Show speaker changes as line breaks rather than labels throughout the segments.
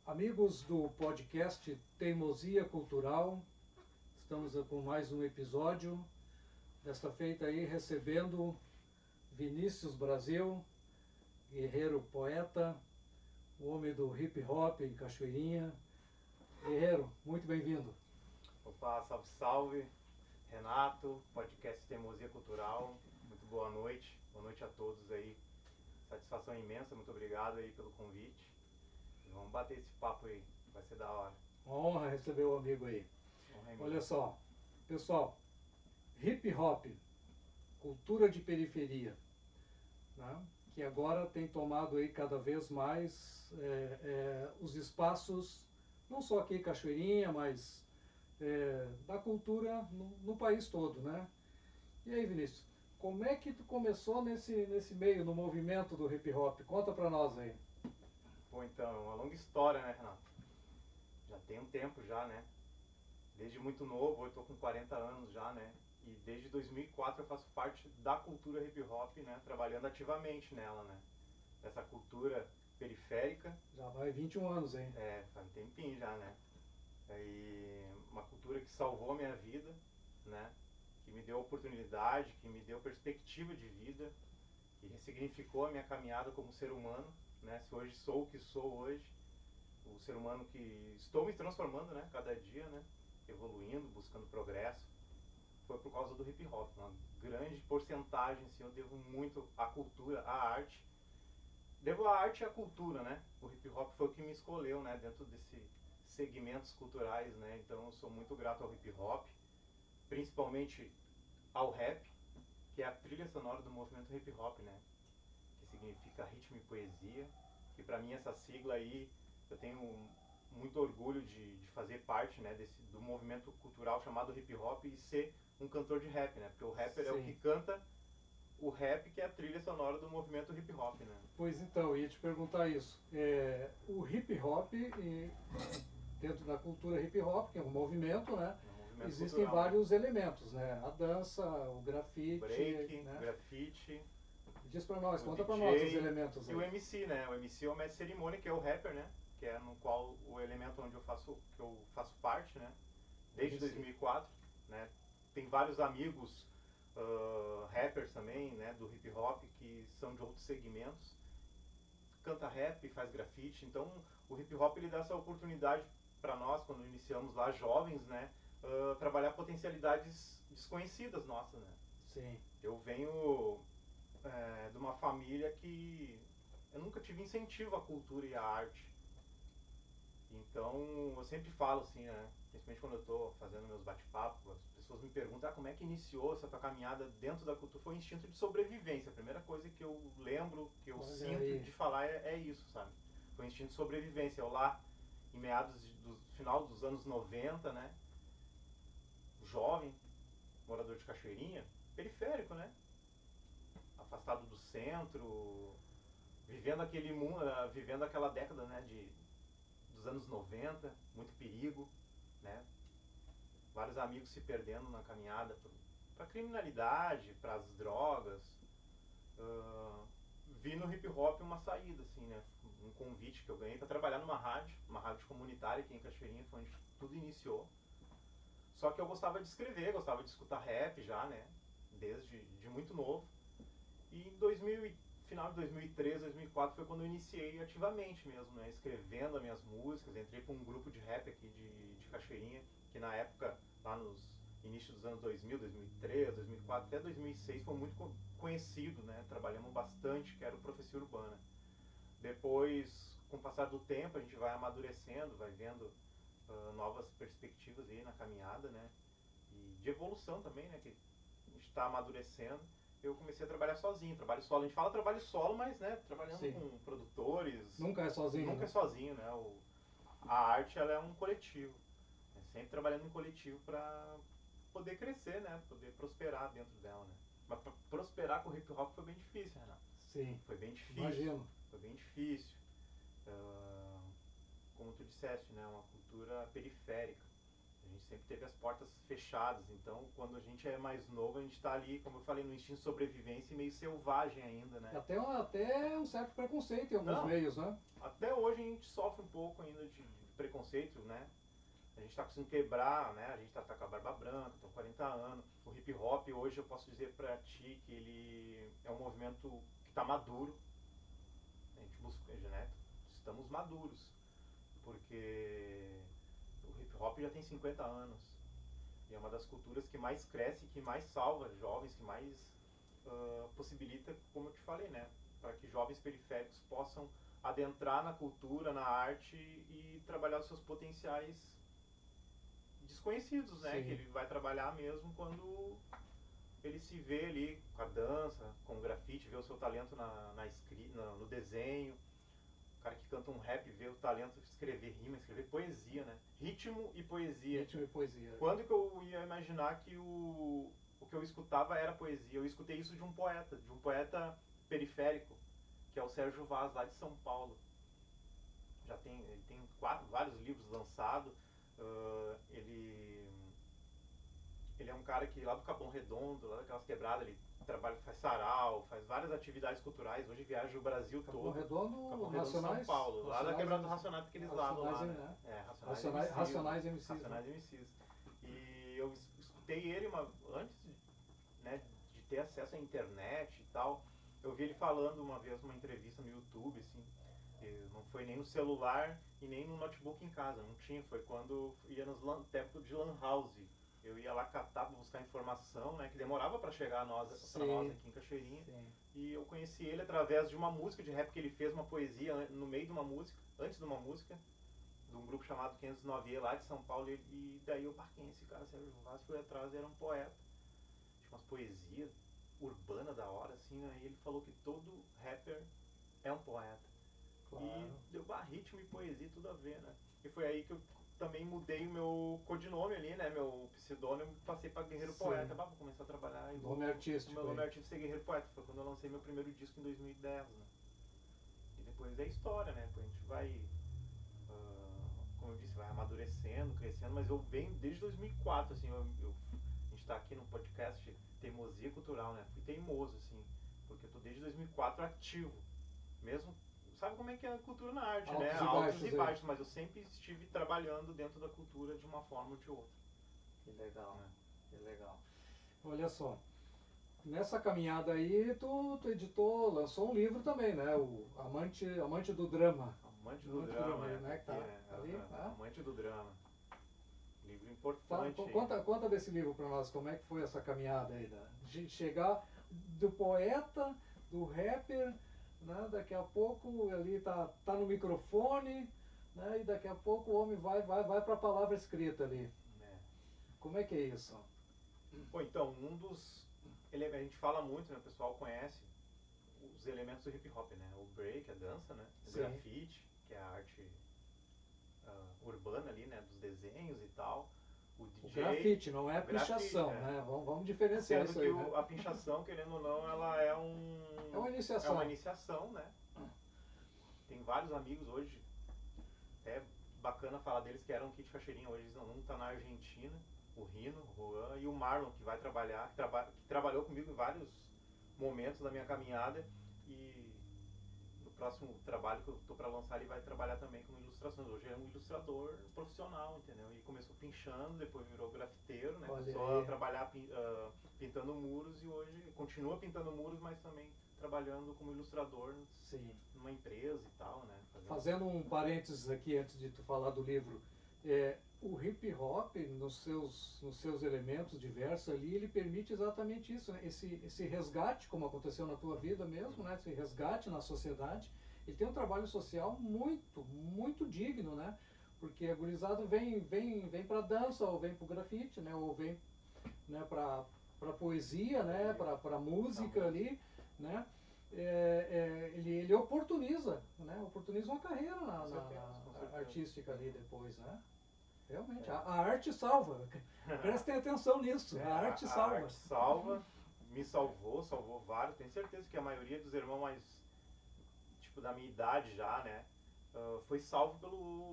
Amigos do podcast Teimosia Cultural, estamos com mais um episódio, desta feita aí recebendo Vinícius Brasil, guerreiro poeta, o homem do hip hop em Cachoeirinha. Guerreiro, muito bem-vindo.
Opa, salve, salve, Renato, podcast Teimosia Cultural, muito boa noite a todos aí, satisfação imensa, muito obrigado aí pelo convite. Vamos bater esse papo aí, vai ser da hora.
Uma honra receber o amigo aí. Olha só, pessoal, hip hop, cultura de periferia, né? Que agora tem tomado aí cada vez mais os espaços, não só aqui em Cachoeirinha, mas da cultura no país todo, né? E aí, Vinícius, como é que tu começou nesse meio, no movimento do hip hop? Conta pra nós aí.
Pô, então, é uma longa história, né, Renato? Já tem um tempo já, né? Desde muito novo, eu tô com 40 anos já, né? E desde 2004 eu faço parte da cultura hip hop, né? Trabalhando ativamente nela, né? Essa cultura periférica.
Já vai 21 anos, hein?
Faz um tempinho já, né? E uma cultura que salvou a minha vida, né? Que me deu oportunidade, que me deu perspectiva de vida, que ressignificou a minha caminhada como ser humano, né? Se hoje sou o que sou hoje, o ser humano que estou me transformando, né? Cada dia, né? Evoluindo, buscando progresso, foi por causa do hip hop. Uma grande porcentagem, assim, eu devo muito à cultura, à arte. Devo à arte e à cultura, né? O hip hop foi o que me escolheu, né? Dentro desses segmentos culturais, né? Então eu sou muito grato ao hip hop, principalmente ao rap, que é a trilha sonora do movimento hip hop, né? Que significa ritmo e poesia. Que pra mim essa sigla aí, eu tenho muito orgulho de fazer parte, né? Do movimento cultural chamado hip hop e ser um cantor de rap, né? Porque o rapper
Sim.
é o que canta o rap, que é a trilha sonora do movimento hip hop, né?
Pois então, eu ia te perguntar isso. O hip hop, dentro da cultura hip hop, que é um movimento, né?
É um movimento
Existem
cultural,
vários elementos, né? A dança, o grafite,
break,
né?
grafite,
Diz pra nós,
o
conta pra nós os
DJ
elementos
e
aí.
o MC, né? O MC é o mestre cerimônia, que é o rapper, né? Que é no qual o elemento onde que eu faço parte, né? Desde 2004, né? Tem vários amigos rappers também, né? Do hip hop que são de outros segmentos. Canta rap, faz grafite. Então o hip hop ele dá essa oportunidade para nós quando iniciamos lá jovens, né? Trabalhar potencialidades desconhecidas nossas, né?
Sim.
Eu venho de uma família que eu nunca tive incentivo à cultura e à arte. Então eu sempre falo assim, né? Principalmente quando eu estou fazendo meus bate-papos, as pessoas me perguntam como é que iniciou essa tua caminhada dentro da cultura. Foi um instinto de sobrevivência. A primeira coisa que eu lembro, que eu sinto
aí.
de falar é isso, sabe? Foi um instinto de sobrevivência. Eu lá, em do final dos anos 90, né? Jovem, morador de Cachoeirinha, periférico, né? Afastado do centro, vivendo aquele mundo, vivendo aquela década, né, dos anos 90, muito perigo, né? Vários amigos se perdendo na caminhada para criminalidade, para as drogas. Vi no hip hop uma saída, assim, né? Um convite que eu ganhei para trabalhar uma rádio comunitária aqui em Cachoeirinha, foi onde tudo iniciou. Só que eu gostava de escrever, gostava de escutar rap já, né? Desde de muito novo. E em final de 2013, 2004 foi quando eu iniciei ativamente mesmo, né? Escrevendo as minhas músicas. Entrei para um grupo de rap aqui de Cachoeirinha, que na época, lá nos inícios dos anos 2000, 2003, 2004 até 2006 foi muito conhecido, né? Trabalhamos bastante, que era o Profecia Urbana. Depois, com o passar do tempo, a gente vai amadurecendo, vai vendo novas perspectivas aí na caminhada, né? E de evolução também, né? Que a gente está amadurecendo. Eu comecei a trabalhar sozinho, trabalho solo. A gente fala trabalho solo, mas, né, trabalhando
Sim.
com produtores.
Nunca é sozinho.
Nunca
né?
é sozinho, né? A arte, ela é um coletivo. É sempre trabalhando em coletivo para poder crescer, né? Poder prosperar dentro dela, né? Mas para prosperar com o hip hop foi bem difícil, Renato.
Sim.
Foi bem difícil.
Imagino.
Foi bem difícil. Como tu disseste, né? Uma cultura periférica. A gente sempre teve as portas fechadas, então quando a gente é mais novo, a gente está ali, como eu falei, no instinto de sobrevivência e meio selvagem ainda, né?
Até um certo preconceito em alguns
Não,
meios, né?
até hoje a gente sofre um pouco ainda de preconceito, né? A gente está conseguindo quebrar, né? A gente tá com a barba branca, tô com 40 anos. O hip hop hoje eu posso dizer para ti que ele é um movimento que está maduro. A gente busca, né? Estamos maduros, porque o hip hop já tem 50 anos. E é uma das culturas que mais cresce, que mais salva jovens, que mais possibilita, como eu te falei, né? Para que jovens periféricos possam adentrar na cultura, na arte e trabalhar os seus potenciais desconhecidos, né? Que
Sim.
ele vai trabalhar mesmo quando ele se vê ali com a dança, com o grafite, vê o seu talento na escrita, no desenho. O cara que canta um rap vê o talento de escrever rima, escrever poesia, né? Ritmo e poesia.
Ritmo e poesia.
Quando que eu ia imaginar que o que eu escutava era poesia? Eu escutei isso de um poeta periférico, que é o Sérgio Vaz, lá de São Paulo. Ele tem vários livros lançados. Ele é um cara que lá do Capão Redondo, lá daquelas quebradas, ele trabalha, faz sarau, faz várias atividades culturais. Hoje viaja o Brasil
Capão
todo.
Redondo,
Capão Redondo, São Paulo, lá da quebrada do Racionais, porque eles lavam lá, né?
Racionais MCs.
Racionais MCs. E eu escutei ele antes, né, de ter acesso à internet e tal. Eu vi ele falando uma vez numa entrevista no YouTube, assim, não foi nem no celular e nem no notebook em casa, não tinha. Foi quando ia nos tempo de lan house. Eu ia lá catar para buscar informação, né, que demorava para chegar para nós aqui em Cachoeirinha.
Sim.
E eu conheci ele através de uma música de rap que ele fez, uma poesia no meio de uma música, antes de uma música, de um grupo chamado 509E lá de São Paulo. E daí eu, quem é esse cara, Sérgio Vaz? Fui atrás, era um poeta. Tinha umas poesias urbana da hora, assim, né? E ele falou que todo rapper é um poeta.
Claro.
E deu ritmo e poesia, tudo a ver, né? E foi aí que eu também mudei o meu codinome ali, né? Meu pseudônimo, passei pra Guerreiro
Sim.
Poeta. Vou começar a trabalhar e
nome artístico.
meu nome artístico ser Guerreiro Poeta. Foi quando eu lancei meu primeiro disco em 2010, né? E depois é história, né? Depois a gente vai, como eu disse, vai amadurecendo, crescendo, mas eu venho desde 2004, assim, a gente tá aqui no podcast Teimosia Cultural, né? Fui teimoso, assim, porque eu tô desde 2004 ativo, mesmo, sabe como é que é a cultura na arte,
Altos
né?
e
Altos
baixos,
e baixos, mas eu sempre estive trabalhando dentro da cultura de uma forma ou de outra.
Que legal,
né?
Que legal. Olha só, nessa caminhada aí, tu editou, lançou um livro também, né? O Amante do Drama.
Amante do Drama,
né? Que tá ali,
Amante do Drama. Livro importante.
Conta desse livro para nós, como é que foi essa caminhada aí, de chegar do poeta, do rapper, né? Daqui a pouco ele tá no microfone, né? E daqui a pouco o homem vai para a palavra escrita ali. Como é que é isso?
Bom, então, a gente fala muito, né? O pessoal conhece os elementos do hip hop, né? O break, a dança, né? O grafite, que é a arte urbana ali, né? Dos desenhos e tal. O DJ,
o grafite, não é a pichação, né? Vamos diferenciar
sendo
isso aí,
que a pichação, querendo ou não, ela é
uma iniciação.
É uma iniciação, né? Tem vários amigos hoje, até bacana falar deles que eram aqui de Cachoeirinha, hoje um tá na Argentina, o Rino, o Juan e o Marlon, que vai trabalhar, que trabalhou comigo em vários momentos da minha caminhada, e no próximo trabalho que eu tô para lançar ele vai trabalhar também com ilustrações. Hoje é um ilustrador profissional, entendeu? E começou pinchando, depois virou grafiteiro, né? Começou a trabalhar pintando muros e hoje continua pintando muros, mas também trabalhando como ilustrador numa empresa e tal, né?
Fazendo um parênteses aqui antes de tu falar do livro, o hip hop nos seus elementos diversos ali, ele permite exatamente isso, né? Esse resgate, como aconteceu na tua vida mesmo, né? Esse resgate na sociedade. Ele tem um trabalho social muito digno, né? Porque a gurizada vem para dança, ou vem para o grafite, né? Ou vem, né, para poesia, né? Para música ali, né? Ele oportuniza, né? Oportuniza uma carreira na artística ali depois, né? Realmente, a arte salva. Prestem atenção nisso, a arte salva.
A arte salva, me salvou vários. Tenho certeza que a maioria dos irmãos mais, tipo, da minha idade já, né? Foi salvo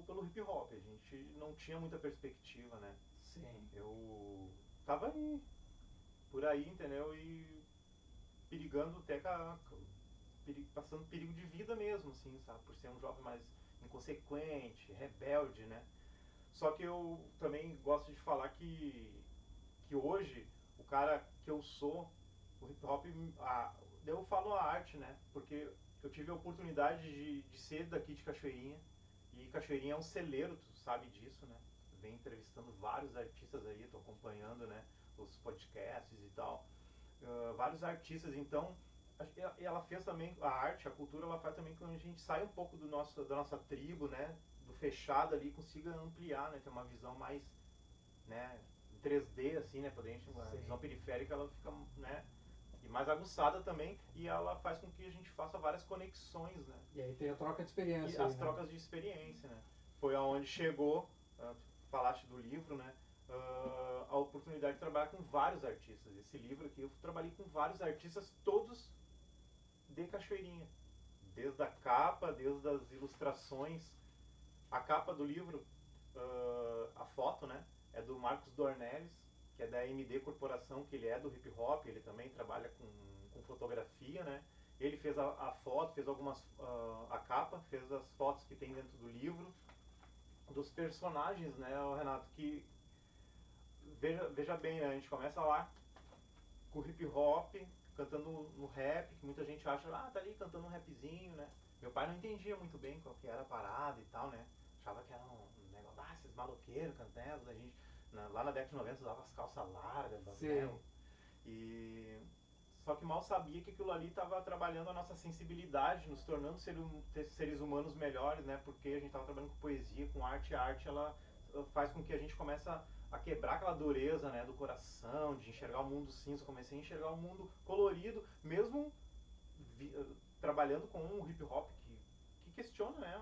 pelo hip hop. A gente não tinha muita perspectiva, né?
Sim.
Eu tava aí, por aí, entendeu? E perigando até passando perigo de vida mesmo, assim, sabe? Por ser um jovem mais inconsequente, rebelde, né? Só que eu também gosto de falar que hoje, o cara que eu sou, o hip hop, eu falo a arte, né? Porque eu tive a oportunidade de ser daqui de Cachoeirinha, e Cachoeirinha é um celeiro, tu sabe disso, né? Vem entrevistando vários artistas aí, tô acompanhando, né? Os podcasts e tal. Vários artistas, então ela fez também a arte, a cultura, ela faz também que a gente sai um pouco da nossa tribo, né, do fechado ali, consiga ampliar, né, ter uma visão mais, né, em 3D assim, né, pra gente, uma visão periférica, ela fica, né, e mais aguçada também, e ela faz com que a gente faça várias conexões, né.
E aí tem a troca de experiência.
E
aí,
as trocas de experiência, né. Foi aonde chegou, falaste do livro, né, a oportunidade de trabalhar com vários artistas. Esse livro aqui, eu trabalhei com vários artistas, todos de Cachoeirinha. Desde a capa, desde as ilustrações. A capa do livro, a foto, né, é do Marcos Dornelles, que é da MD Corporação, que ele é do hip hop, ele também trabalha com fotografia, né. Ele fez a foto, fez a capa, fez as fotos que tem dentro do livro, dos personagens, né, Renato, que veja bem, né, a gente começa lá com o hip hop, cantando no rap, que muita gente acha, tá ali cantando um rapzinho, né? Meu pai não entendia muito bem qual que era a parada e tal, né? Achava que era um negócio, esses maloqueiros cantando, a gente, lá na década de 90 usava as calças largas, né? E só que mal sabia que aquilo ali estava trabalhando a nossa sensibilidade, nos tornando seres humanos melhores, né? Porque a gente estava trabalhando com poesia, com arte, a arte ela faz com que a gente comece a quebrar aquela dureza, né, do coração, de enxergar o mundo cinza. Eu comecei a enxergar o mundo colorido, mesmo trabalhando com um hip hop que questiona, né,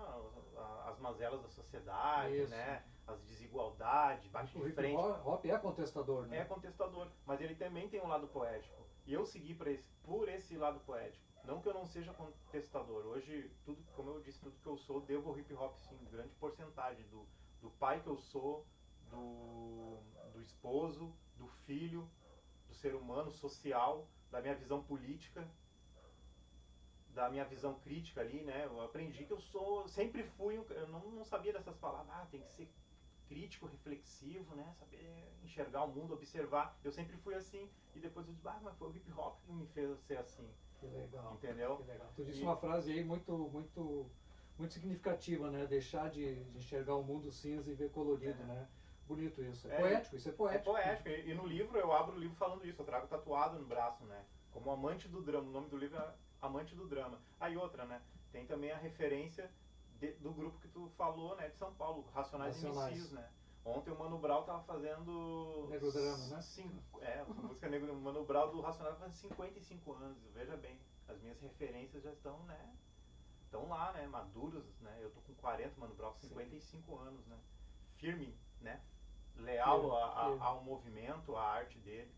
as mazelas da sociedade,
Isso.
né, as desigualdades, bate de frente.
O hip hop é contestador, né?
É contestador, mas ele também tem um lado poético. E eu segui por esse lado poético. Não que eu não seja contestador. Hoje, tudo, como eu disse, tudo que eu sou, devo ao hip hop, sim, grande porcentagem do pai que eu sou, do esposo, do filho, do ser humano, social, da minha visão política, da minha visão crítica ali, né? Eu aprendi que eu sou, sempre fui, eu não sabia dessas palavras, tem que ser crítico, reflexivo, né? Saber enxergar o mundo, observar. Eu sempre fui assim, e depois eu disse, mas foi o hip hop que me fez ser assim.
Que legal.
Entendeu?
Que legal. Tu disse uma frase aí muito significativa, né? Deixar de enxergar o mundo cinza e ver colorido, né? Bonito isso. É poético, isso é poético.
É poético. E no livro, eu abro o livro falando isso, eu trago tatuado no braço, né? Como amante do drama. O nome do livro é Amante do Drama. Aí outra, né? Tem também a referência do grupo que tu falou, né? De São Paulo, Racionais MCs, né? Ontem o Mano Brown tava fazendo...
Negro Drama, né?
A música Negro, o Mano Brown do Racionais fazendo 55 anos. Veja bem, as minhas referências já estão, né? Estão lá, né? Maduros, né? Eu tô com 40, Mano Brown com 55 anos, né? Firme, né? Leal ao movimento, à arte dele.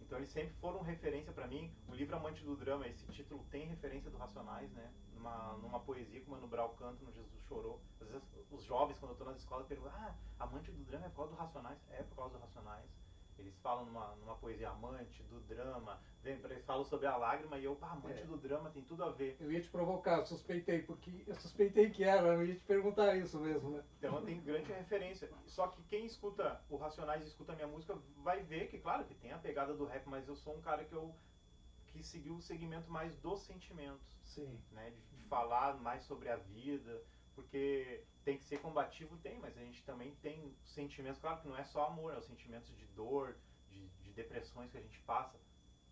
Então eles sempre foram referência para mim. O livro Amante do Drama, esse título tem referência do Racionais, né? Numa poesia que o Mano Brown canta no Jesus Chorou. Às vezes os jovens, quando eu estou nas escolas, perguntam, Amante do Drama é por causa do Racionais? É por causa do Racionais. Eles falam numa poesia Amante do Drama, eles falam sobre a lágrima e eu, Amante do Drama tem tudo a ver.
Eu ia te provocar, eu suspeitei que era, eu ia te perguntar isso mesmo, né?
Então tem grande referência. Só que quem escuta o Racionais e escuta a minha música vai ver que, claro, que tem a pegada do rap, mas eu sou um cara que seguiu o segmento mais dos sentimentos.
Sim.
Né? De falar mais sobre a vida, porque tem que ser combativo, tem, mas a gente também tem sentimentos, claro que não é só amor, é os sentimentos de dor, de depressões que a gente passa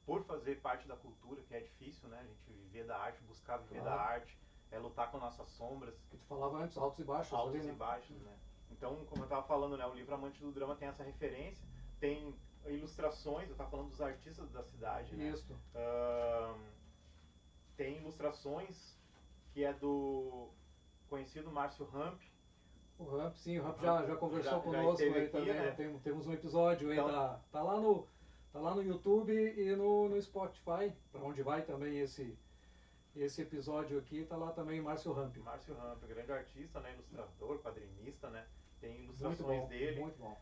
por fazer parte da cultura, que é difícil, né? A gente viver da arte, buscar viver da arte, é lutar com nossas sombras.
Que tu falava antes, altos e baixos.
Altos
ali,
e baixos, né? Então, como eu estava falando, né? O livro Amante do Drama tem essa referência, tem ilustrações, eu estava falando dos artistas da cidade, né?
Isso.
Tem ilustrações que é do conhecido Márcio Ramp.
O Ramp, sim, o Ramp já conversou conosco aí
aqui,
também,
né?
temos um episódio aí,
Então,
tá lá no YouTube e no Spotify, para onde vai também esse episódio aqui, tá lá também o Márcio Ramp.
Márcio Ramp, grande artista, né? Ilustrador, quadrinista, né? Tem ilustrações dele.
Muito bom.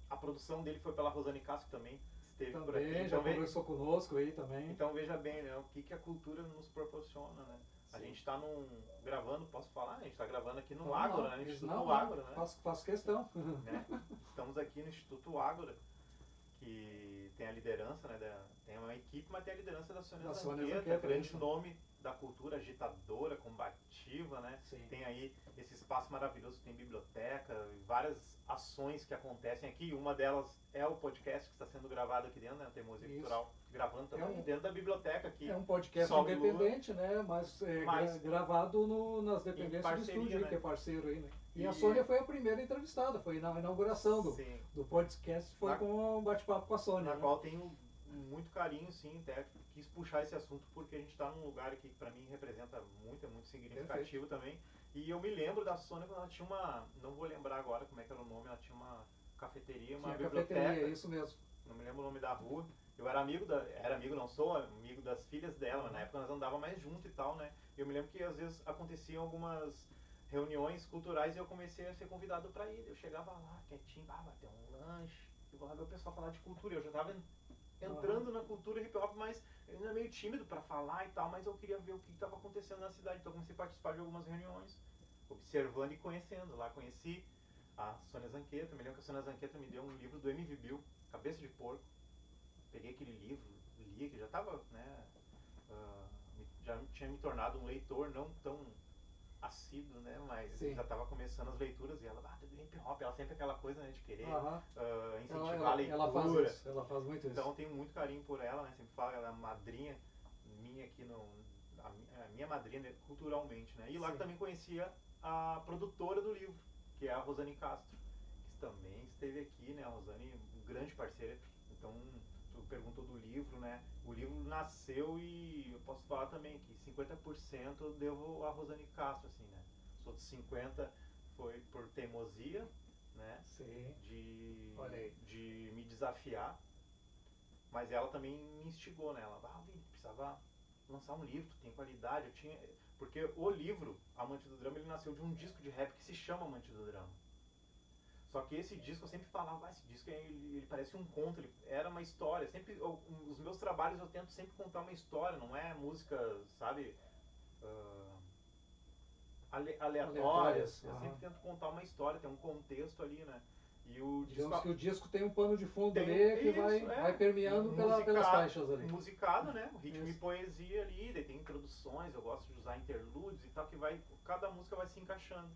A produção dele foi pela Rosane Castro também, esteve
Também,
por aqui.
já
Então,
conversou conosco aí também.
então veja bem, né, o que a cultura nos proporciona, né? A gente está gravando, posso falar? A gente está gravando aqui no Ágora, né? No Instituto Ágora, né?
Faço questão.
Né? Estamos aqui no Instituto Ágora, que tem a liderança, né? Tem uma equipe, mas tem a liderança da Sônia Zanqueta, grande nome da cultura, agitadora, combativa, né?
Sim.
Tem aí esse espaço maravilhoso, tem biblioteca, várias ações que acontecem aqui. Uma delas é o podcast que está sendo gravado aqui dentro, né? Teimosia Cultural, gravando também dentro da biblioteca aqui.
É um podcast independente, né? Mas gravado nas dependências do estúdio, né? Que é parceiro aí, né? E a Sônia foi a primeira entrevistada, foi na inauguração do podcast, foi com um bate-papo com a Sônia.
Na qual tenho muito carinho, sim, até quis puxar esse assunto porque a gente está num lugar aqui que para mim representa muito, é muito significativo também. E eu me lembro da Sônia quando ela tinha não vou lembrar agora como é que era o nome, ela tinha uma cafeteria, uma biblioteca.
Cafeteria, isso mesmo.
Não me lembro o nome da rua. Eu era amigo não sou amigo das filhas dela, mas na época nós andava mais junto e tal, né? Eu me lembro que às vezes aconteciam algumas reuniões culturais e eu comecei a ser convidado para ir. Eu chegava lá, quietinho, vai ter um lanche, eu vou lá ver o pessoal falar de cultura. Eu já estava entrando na cultura hip hop, mas eu ainda meio tímido para falar e tal, mas eu queria ver o que estava acontecendo na cidade. Então eu comecei a participar de algumas reuniões, observando e conhecendo. Lá conheci a Sônia Zanqueta. Me lembro que a Sônia Zanqueta me deu um livro do MV Bill, Cabeça de Porco. Peguei aquele livro, li, que já estava, né, já tinha me tornado um leitor não tão assíduo, né, mas já estava começando as leituras e ela, do hip hop, ela sempre aquela coisa, né, de querer incentivar a leitura.
Ela faz muito isso.
Então eu tenho muito carinho por ela, né, sempre falo, ela é a madrinha minha aqui, a minha madrinha culturalmente, né, e lá também conhecia a produtora do livro, que é a Rosane Castro, que também esteve aqui, né, a Rosane, grande parceira. Então tu perguntou do livro, né? O livro nasceu e eu posso falar também que 50% eu devo a Rosane Castro, assim, né? Os outros 50% foi por teimosia, né?
Sim.
De me desafiar. Mas ela também me instigou, né? Ela, precisava lançar um livro, tu tem qualidade. Porque o livro, Amante do Drama, ele nasceu de um disco de rap que se chama Amante do Drama. Só que esse disco, eu sempre falava, esse disco ele parece um conto, ele era uma história. Os meus trabalhos eu tento sempre contar uma história, não é música, sabe, aleatórias. Eu sempre tento contar uma história, tem um contexto ali, né? E
digamos que o disco tem um pano de fundo ali que vai permeando pelas faixas ali.
Musicado, né? O ritmo e poesia ali, daí tem introduções, eu gosto de usar interlúdios e tal, que cada música vai se encaixando.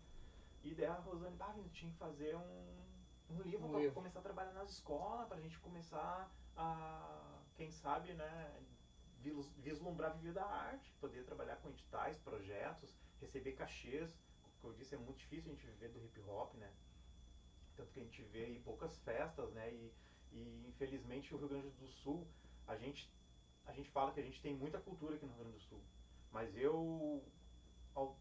E daí a Rosane, tinha que fazer um livro para começar a trabalhar nas escolas, pra gente começar a, quem sabe, né, vislumbrar viver da arte, poder trabalhar com editais, projetos, receber cachês. Como eu disse, é muito difícil a gente viver do hip hop, né? Tanto que a gente vê aí poucas festas, né? E infelizmente o Rio Grande do Sul, a gente fala que a gente tem muita cultura aqui no Rio Grande do Sul. Mas ao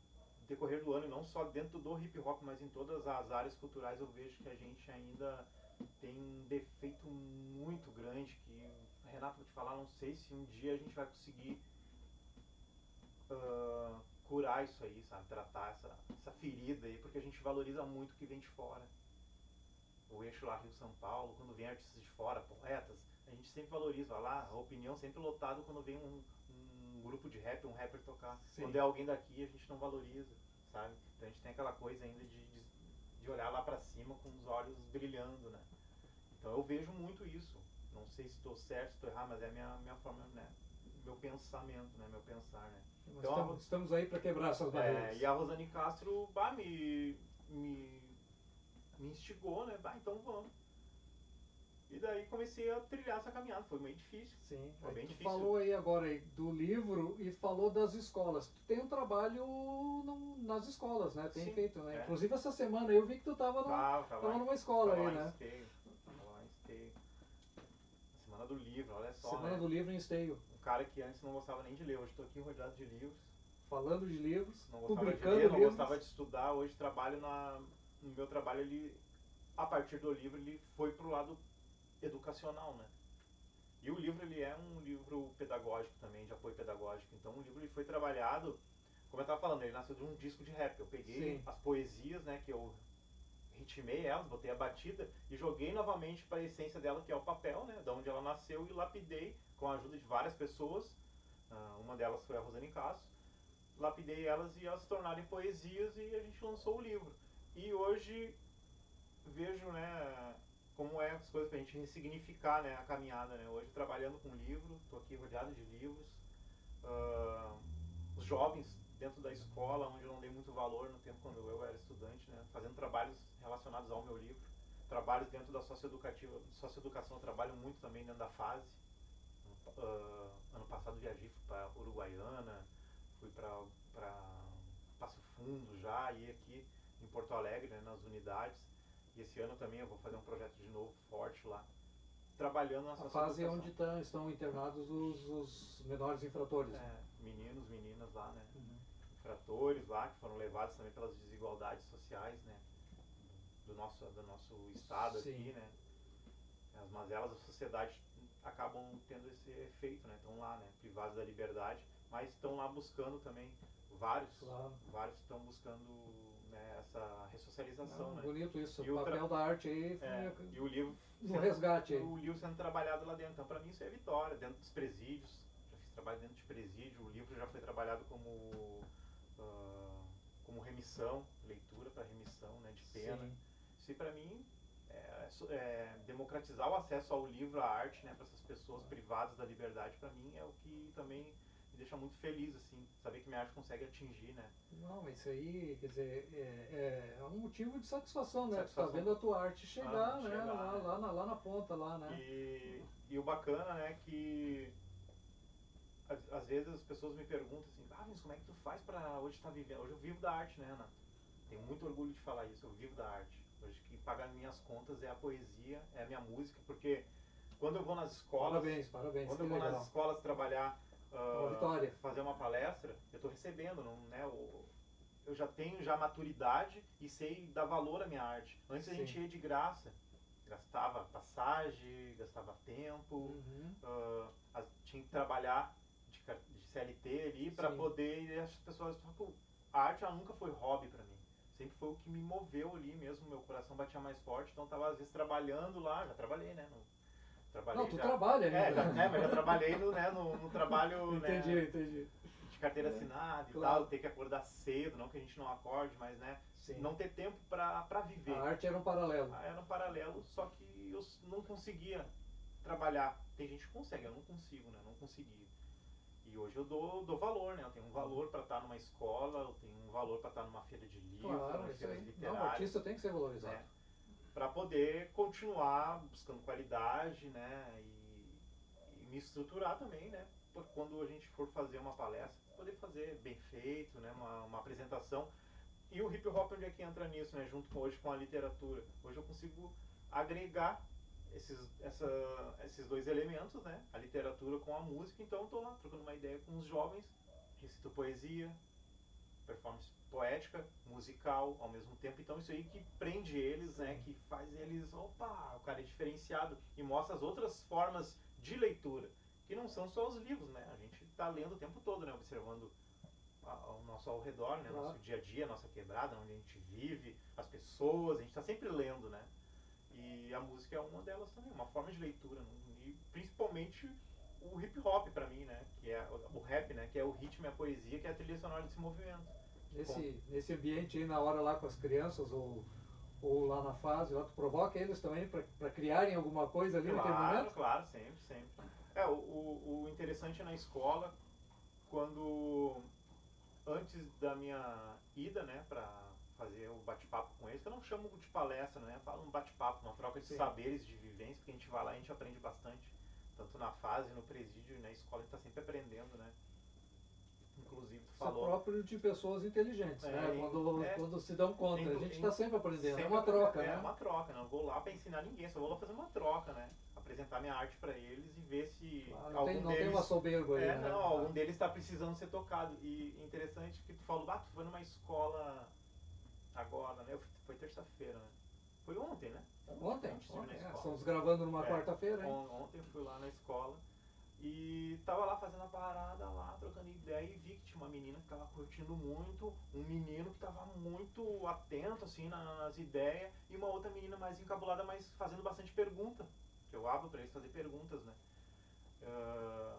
decorrer do ano, não só dentro do hip hop, mas em todas as áreas culturais, eu vejo que a gente ainda tem um defeito muito grande que, Renato, vou te falar, não sei se um dia a gente vai conseguir curar isso aí, sabe? Tratar essa ferida aí, porque a gente valoriza muito o que vem de fora. O eixo lá Rio-São Paulo, quando vem artistas de fora, poetas, a gente sempre valoriza lá, a opinião sempre lotado quando vem um grupo de rap, um rapper tocar. Sim. Quando é alguém daqui, a gente não valoriza, sabe? Então a gente tem aquela coisa ainda de olhar lá pra cima com os olhos brilhando, né? Então eu vejo muito isso. Não sei se estou certo, se estou errado, mas é a minha forma, né? Meu pensamento, né? Meu pensar, né?
Então, estamos aí para quebrar essas barreiras.
E a Rosane Castro, me instigou, né? Então vamos. E daí comecei a trilhar essa caminhada. Foi meio difícil.
Sim.
Foi bem difícil.
Falou aí agora do livro e falou das escolas. Tu tem um trabalho nas escolas, né? Tem feito, né? Inclusive essa semana eu vi que tu tava numa escola aí, né?
Tava lá em Esteio. Semana do livro, olha só,
Semana do livro em Esteio.
Um cara que antes não gostava nem de ler. Hoje estou aqui rodeado de livros.
Falando de livros,
não gostava de ler, não gostava de estudar. Hoje trabalho no meu trabalho, a partir do livro, ele foi pro lado educacional, né? E o livro, ele é um livro pedagógico também, de apoio pedagógico. Então o livro ele foi trabalhado, como eu estava falando, ele nasceu de um disco de rap. Eu peguei as poesias, né, que eu ritmei elas, botei a batida e joguei novamente para a essência dela, que é o papel, né, da onde ela nasceu, e lapidei com a ajuda de várias pessoas. Uma delas foi a Rosane Casso. Lapidei elas e elas se tornaram poesias e a gente lançou o livro. E hoje vejo, né, como é as coisas para a gente ressignificar, né, a caminhada, né? Hoje trabalhando com livro, estou aqui rodeado de livros. Os jovens dentro da escola, onde eu não dei muito valor no tempo quando eu era estudante, né, fazendo trabalhos relacionados ao meu livro. Trabalhos dentro da socioeducação, eu trabalho muito também dentro da fase. Ano passado viajei, fui para Uruguaiana, fui para Passo Fundo já, e aqui em Porto Alegre, né, nas unidades. E esse ano também eu vou fazer um projeto de novo forte lá, trabalhando na socioeducação.
A fase onde estão internados os menores infratores. Né?
Meninos, meninas lá, né? Infratores lá, que foram levados também pelas desigualdades sociais, né? Do nosso estado. Sim. Aqui, né? As mazelas da sociedade acabam tendo esse efeito, né? Estão lá, né? Privados da liberdade, mas estão lá buscando também, vários estão buscando, né, essa ressocialização, né?
Bonito isso, o papel da arte aí
e o livro
no resgate.
O livro sendo trabalhado lá dentro, então para mim isso é vitória, dentro dos presídios, já fiz trabalho dentro de presídio, o livro já foi trabalhado como remissão, leitura para remissão, né, de pena. Sim. Isso para mim democratizar o acesso ao livro, à arte, né, para essas pessoas privadas da liberdade, para mim é o que também me deixa muito feliz, assim, saber que minha arte consegue atingir, né.
Não, isso aí, quer dizer, é um motivo de satisfação, né? Tu tá vendo a tua arte chegar, né? Lá na ponta, lá, né?
E o bacana, né, que às vezes as pessoas me perguntam assim, mas como é que tu faz para hoje estar vivendo? Hoje eu vivo da arte, né, Renato? Tenho muito orgulho de falar isso, eu vivo da arte. Hoje que paga minhas contas é a poesia, é a minha música, porque quando eu vou nas escolas...
Parabéns,
quando eu vou nas escolas trabalhar, fazer uma palestra, eu estou recebendo, não, né, eu já tenho maturidade e sei dar valor à minha arte. Antes a gente ia de graça, gastava passagem, gastava tempo, tinha que trabalhar de CLT ali para poder, e as pessoas falam, a arte ela nunca foi hobby para mim, sempre foi o que me moveu ali mesmo, meu coração batia mais forte, então eu estava às vezes trabalhando lá, já trabalhei, né,
trabalha ali.
Mas já trabalhei no trabalho,
entendi.
De carteira assinada e tal, ter que acordar cedo, não que a gente não acorde, mas, né, não ter tempo para viver.
A arte era um paralelo.
Era um paralelo, só que eu não conseguia trabalhar. Tem gente que consegue, eu não consigo, né, não consegui. E hoje eu dou valor, né, eu tenho um valor para estar numa escola, eu tenho um valor para estar numa feira de livro, numa feira literária.
Não, o artista tem que ser valorizado.
Né, para poder continuar buscando qualidade, né, e me estruturar também, né, porque quando a gente for fazer uma palestra, poder fazer bem feito, né, uma apresentação. E o hip hop onde é que entra nisso, né, junto hoje com a literatura? Hoje eu consigo agregar esses dois elementos, né, a literatura com a música, então eu estou lá trocando uma ideia com os jovens, recito poesia, performance poética, musical ao mesmo tempo, então isso aí que prende eles, né, que faz eles, opa, o cara é diferenciado, e mostra as outras formas de leitura, que não são só os livros, né, a gente está lendo o tempo todo, né, observando ao nosso ao redor, né, nosso dia a dia, nossa quebrada, onde a gente vive, as pessoas, a gente está sempre lendo, né, e a música é uma delas também, uma forma de leitura, e principalmente o hip hop para mim, né, que é o rap, né, que é o ritmo e a poesia, que é a trilha sonora desse movimento.
Nesse ambiente aí, na hora lá com as crianças, ou lá na fase, lá tu provoca eles também para criarem alguma coisa ali naquele momento?
Claro, sempre. O interessante é na escola, quando antes da minha ida, né, para fazer o bate-papo com eles, que eu não chamo de palestra, né, eu falo um bate-papo, uma troca de saberes, de vivência, porque a gente vai lá e a gente aprende bastante, tanto na fase, no presídio e na escola, a gente está sempre aprendendo, né. Inclusive, tu falou...
Isso é próprio de pessoas inteligentes, né? Quando se dão conta, a gente está sempre aprendendo, sempre é uma troca, né?
É uma troca, não vou lá para ensinar ninguém, só vou lá fazer uma troca, né? Apresentar minha arte para eles e ver se
não tem uma soberba aí, né?
Algum deles está precisando ser tocado. E interessante que tu falou, tu foi numa escola agora, né? Foi terça-feira, né? Foi ontem, né?
Ontem
estive na escola.
Estamos gravando numa quarta-feira, hein?
Ontem fui lá na escola e tava lá fazendo a parada lá, trocando ideia e vi que tinha uma menina que estava curtindo muito, um menino que estava muito atento, assim, nas ideias, e uma outra menina mais encabulada, mas fazendo bastante pergunta, que eu abro para eles fazer perguntas, né? Uh,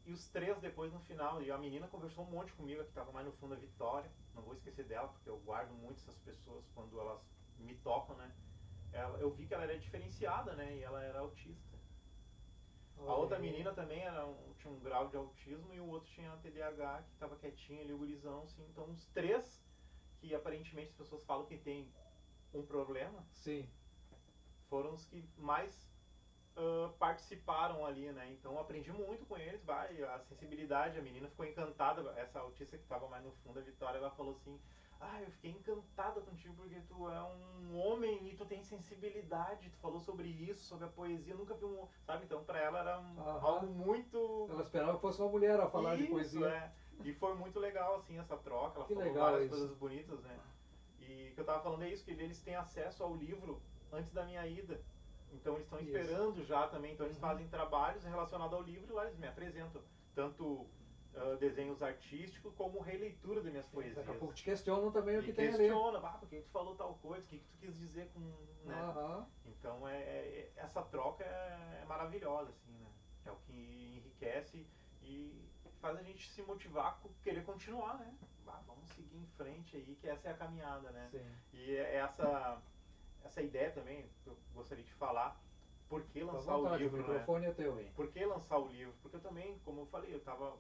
e os três depois no final, e a menina conversou um monte comigo, a que estava mais no fundo, a Vitória, não vou esquecer dela, porque eu guardo muito essas pessoas quando elas me tocam, né? Eu vi que ela era diferenciada, né? E ela era autista. A outra menina também tinha um grau de autismo e o outro tinha TDAH, que estava quietinho ali, o gurizão, assim. Então, os três, que aparentemente as pessoas falam que tem um problema,
sim,
foram os que mais participaram ali, né? Então, eu aprendi muito com eles, vai, a sensibilidade, a menina ficou encantada, essa autista que estava mais no fundo, a Vitória, ela falou assim: ah, eu fiquei encantada contigo porque tu é um homem e tu tem sensibilidade, tu falou sobre isso, sobre a poesia, eu nunca vi um, sabe? Então pra ela era algo muito...
Ela esperava que fosse uma mulher a falar de poesia.
É. E foi muito legal, assim, essa troca, ela
Que
falou
legal
várias
isso.
coisas bonitas, né? E o que eu tava falando é isso, que eles têm acesso ao livro antes da minha ida. Então eles estão esperando já também, então eles fazem trabalhos relacionados ao livro e lá eles me apresentam. Tanto desenhos artísticos como releitura das minhas poesias.
Daqui a pouco te questionam também o que tem ali.
Questiona, por que tu falou tal coisa, o que tu quis dizer com... Né? Então essa troca é maravilhosa, assim, né? É o que enriquece e faz a gente se motivar a querer continuar, né? Vamos seguir em frente aí, que essa é a caminhada, né?
Sim.
E essa ideia também, que eu gostaria de falar, por que lançar o livro,
o microfone é teu aí.
Por que lançar o livro? Porque eu também, como eu falei, eu tava...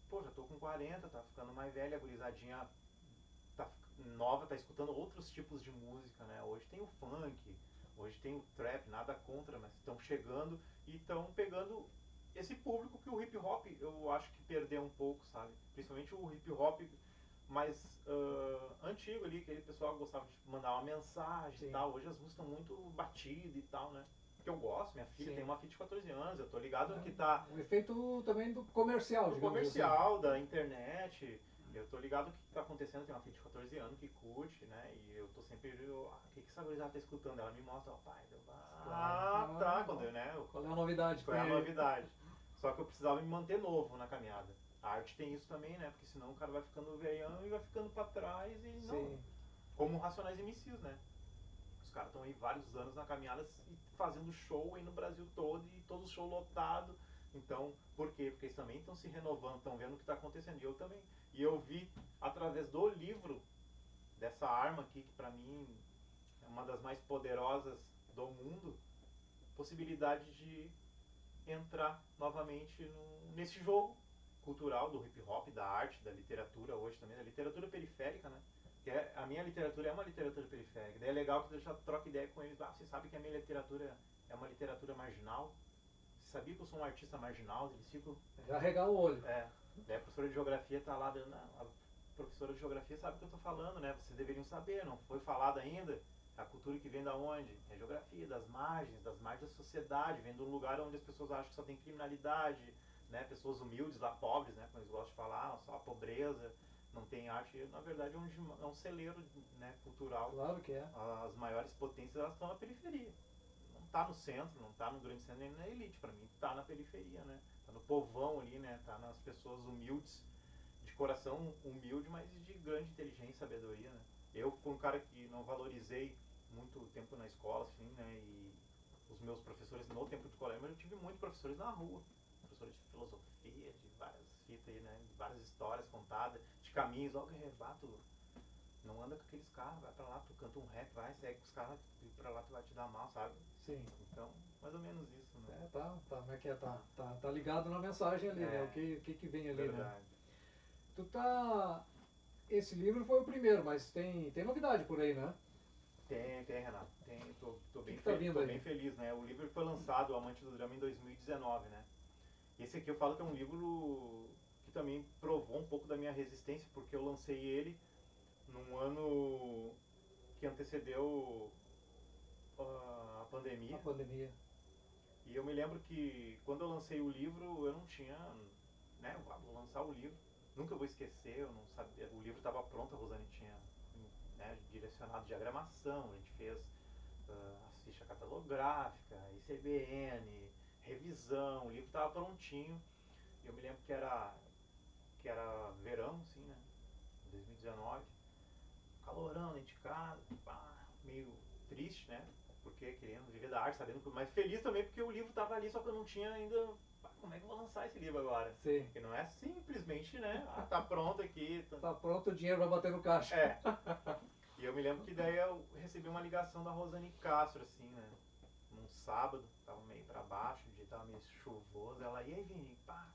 Pô, já tô com 40, tá ficando mais velha, a gurizadinha tá nova, tá escutando outros tipos de música, né? Hoje tem o funk, hoje tem o trap, nada contra, mas estão chegando e estão pegando esse público que o hip hop eu acho que perdeu um pouco, sabe? Principalmente o hip hop mais antigo ali, aquele pessoal que gostava de mandar uma mensagem e tal. Hoje as músicas estão muito batidas e tal, né? Que eu gosto, minha filha tem uma filha de 14 anos, eu tô ligado no que tá...
O efeito também do comercial,
do comercial, assim. Da internet. Eu tô ligado o que tá acontecendo, tem uma filha de 14 anos que curte, né? E eu tô sempre, o que essa gurizada tá escutando? Ela me mostra, ó, pai, tá, quando, né?
Qual é a novidade?
Qual é a novidade? Só que eu precisava me manter novo na caminhada. A arte tem isso também, né? Porque senão o cara vai ficando veião e vai ficando pra trás e não... Como Racionais MCs, né? Os caras estão aí vários anos na caminhada fazendo show aí no Brasil todo e todo show lotado. Então, por quê? Porque eles também estão se renovando, estão vendo o que está acontecendo. E eu também. E eu vi, através do livro, dessa arma aqui, que para mim é uma das mais poderosas do mundo, possibilidade de entrar novamente nesse jogo cultural do hip hop, da arte, da literatura hoje também, da literatura periférica, né? Que a minha literatura é uma literatura periférica. Daí é legal que eu já troco ideia com eles. Você sabe que a minha literatura é uma literatura marginal? Você sabia que eu sou um artista marginal? Eles ficam...
Já regala o olho.
Daí a professora de geografia tá lá dando... A professora de geografia sabe o que eu tô falando, né? Vocês deveriam saber, não foi falado ainda. A cultura que vem da onde? É a geografia, das margens da sociedade, vem de um lugar onde as pessoas acham que só tem criminalidade, né? Pessoas humildes lá, pobres, né? Como eles gostam de falar, só a pobreza, não tem arte. Na verdade é um celeiro, né, cultural.
Claro que é.
As maiores potências, elas estão na periferia. Não está no centro, não está no grande centro, nem na elite. Para mim, está na periferia, né? Está no povão ali, né? Está nas pessoas humildes, de coração humilde, mas de grande inteligência e sabedoria, né? Eu fui um cara que não valorizei muito tempo na escola, assim, né? E os meus professores no tempo de colégio, mas eu tive muitos professores na rua. Professores de filosofia, de várias fitas aí, né? De várias histórias contadas, de caminhos, ó, que rebato. Não anda com aqueles carros, vai pra lá, tu canta um rap, vai, segue com os carros, tu ir pra lá, tu vai te dar mal, sabe?
Sim.
Então, mais ou menos isso, né?
Como é que é? Tá ligado na mensagem ali, né? O que vem ali,
verdade.
Né? Esse livro foi o primeiro, mas tem novidade por aí, né?
Tem, Renato. Tô bem, bem feliz, né? O livro foi lançado, O Amante do Drama, em 2019, né? Esse aqui eu falo que é um livro que também provou um pouco da minha resistência, porque eu lancei ele num ano que antecedeu a pandemia. E eu me lembro que quando eu lancei o livro, eu não tinha, né? Vou lançar o livro. Nunca vou esquecer, eu não sabia. O livro estava pronto, a Rosane tinha, né, direcionado diagramação, a gente fez a ficha catalográfica, ICBN, revisão, o livro estava prontinho. E eu me lembro que era que era verão, assim, né? 2019. Calorão dentro de casa, pá, meio triste, né? Porque querendo viver da arte, sabendo, mas feliz também porque o livro tava ali, só que eu não tinha ainda. Pá, como é que eu vou lançar esse livro agora?
Sim.
Porque não é simplesmente, né? Ah, tá pronto aqui.
Tá pronto, o dinheiro vai bater no caixa.
É. E eu me lembro que daí eu recebi uma ligação da Rosane Castro, assim, né? Num sábado, tava meio pra baixo, o dia tava meio chuvoso. Ela, e aí, Vini, pá,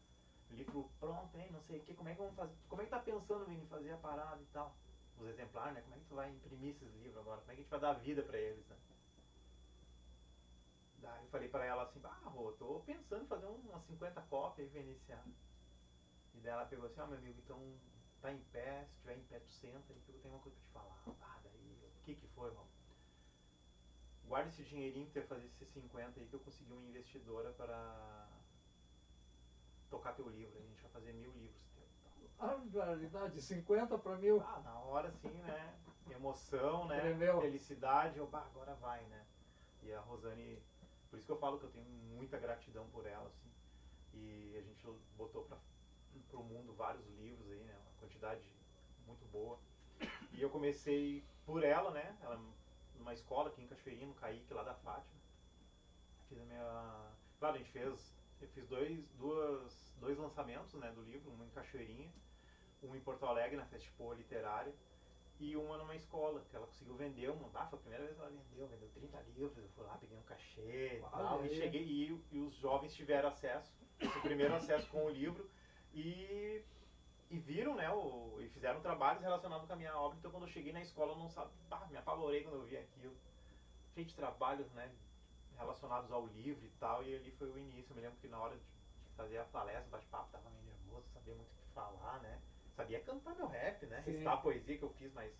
livro pronto, hein? Não sei o que, como é que vamos fazer? Como é que tá pensando, Vini, fazer a parada e tal? Os exemplares, né? Como é que tu vai imprimir esses livros agora? Como é que a gente vai dar vida pra eles, né? Daí eu falei pra ela assim, Rô, tô pensando em fazer umas 50 cópias e vou iniciar. E daí ela pegou assim, meu amigo, então tá em pé, se tiver em pé tu senta aí que eu tenho uma coisa pra te falar. Daí, o que foi, Rô? Guarda esse dinheirinho que tu ia fazer esses 50 aí que eu consegui uma investidora para tocar teu livro. A gente vai fazer 1000 livros teu.
A realidade, 50 para 1000.
Na hora sim, né? Emoção, né?
Tremeu.
Felicidade, agora vai, né? E a Rosane, por isso que eu falo que eu tenho muita gratidão por ela, assim. E a gente botou para o mundo vários livros aí, né? Uma quantidade muito boa. E eu comecei por ela, né? Ela numa escola aqui em Cachoeirinha, no Caíque, lá da Fátima. Fiz a minha... Claro, eu fiz dois lançamentos, né, do livro, um em Cachoeirinha, um em Porto Alegre, na Festival Literária, e uma numa escola, que ela conseguiu vender foi a primeira vez que ela vendeu 30 livros, eu fui lá, peguei um cachê e tal, e cheguei, e os jovens tiveram acesso, o primeiro acesso com o livro, e viram, né, e fizeram trabalhos relacionados com a minha obra, então quando eu cheguei na escola eu não sabia, me apavorei quando eu vi aquilo, cheio de trabalhos, né, relacionados ao livro e tal, e ali foi o início. Eu me lembro que na hora de fazer a palestra, o bate-papo, tava meio nervoso, sabia muito o que falar, né? Sabia cantar meu rap, né? Recitar a poesia que eu fiz, mas